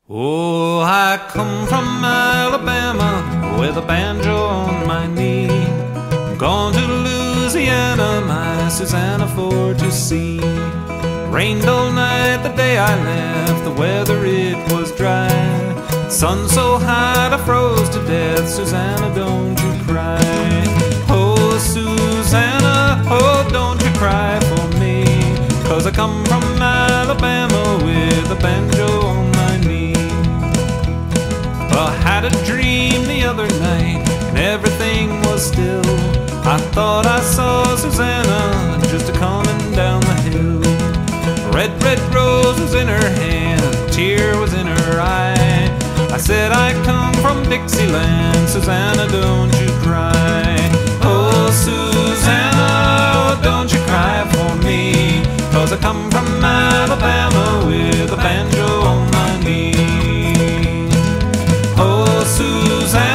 Oh, I come from Alabama with a banjo on my knee. I'm gone to Louisiana, my Susanna, for to see. Rained all night the day I left, the weather it was dry. Sun so hot I froze to death, Susanna, don't you cry. Oh, Susanna, oh, don't you cry for me, 'cause I come from Alabama with a banjo on my knee. I had a dream the other night and everything was still. I thought I saw Susanna just a-comin' down the hill. Red, red rose was in her hand, a tear was in her eye. I said, I come from Dixieland, Susanna, don't you cry. Oh, Susanna, don't you cry for me, 'cause I come from Alabama with a banjo on my knee. Oh, Susanna,